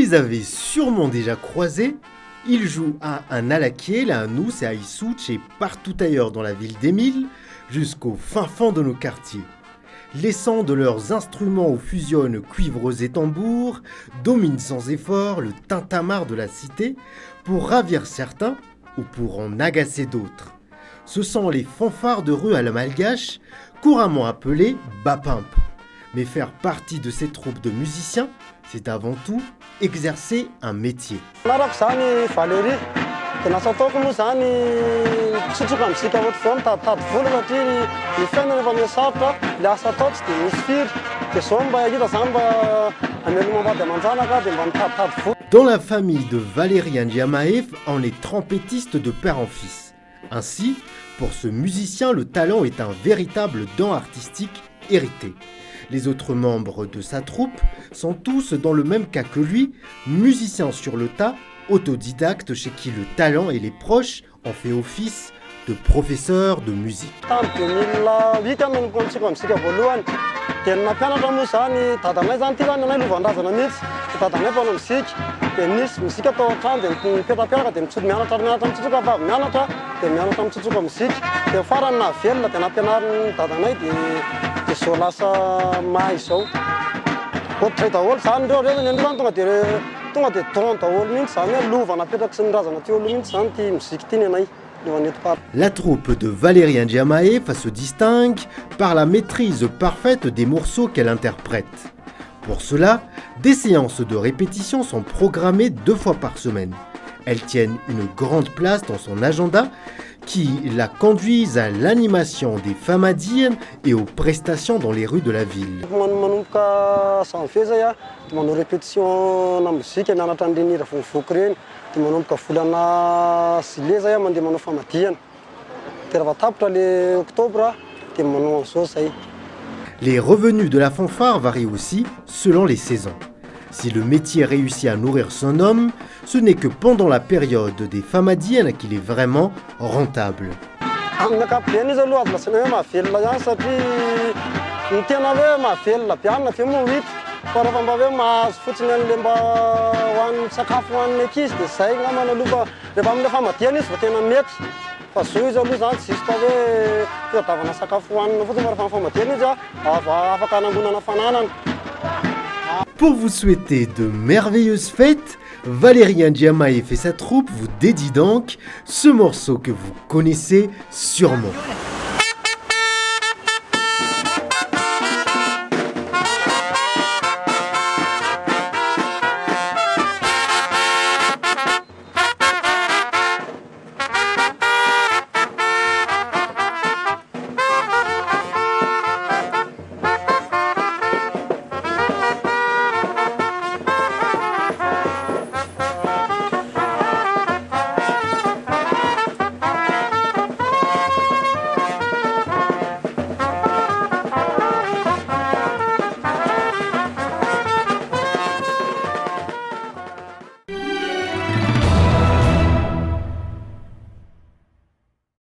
les avez sûrement déjà croisés. Ils jouent à un Alakiel, à un Ous et à Issouch et partout ailleurs dans la ville d'Émile, jusqu'au fin fond de nos quartiers. Laissant de leurs instruments où fusionnent cuivres et tambours, dominent sans effort le tintamarre de la cité pour ravir certains ou pour en agacer d'autres. Ce sont les fanfares de rue à la malgache, couramment appelées Bapimp. Mais faire partie de ces troupes de musiciens, c'est avant tout exercer un métier. Dans la famille de Valérie Ndiamaev, on est trompettiste de père en fils. Ainsi, pour ce musicien, le talent est un véritable don artistique hérité. Les autres membres de sa troupe sont tous dans le même cas que lui, musiciens sur le tas, autodidactes chez qui le talent et les proches ont fait office de professeurs de musique. La troupe de Valérie Ndiamaev se distingue par la maîtrise parfaite des morceaux qu'elle interprète. Pour cela, des séances de répétition sont programmées 2 fois par semaine. Elles tiennent une grande place dans son agenda qui la conduisent à l'animation des famadiennes et aux prestations dans les rues de la ville. Les revenus de la fanfare varient aussi selon les saisons. Si le métier réussit à nourrir son homme, ce n'est que pendant la période des famadiennes qu'il est vraiment rentable. Pour vous souhaiter de merveilleuses fêtes, Valérie Ndiamaev et sa troupe vous dédient donc ce morceau que vous connaissez sûrement.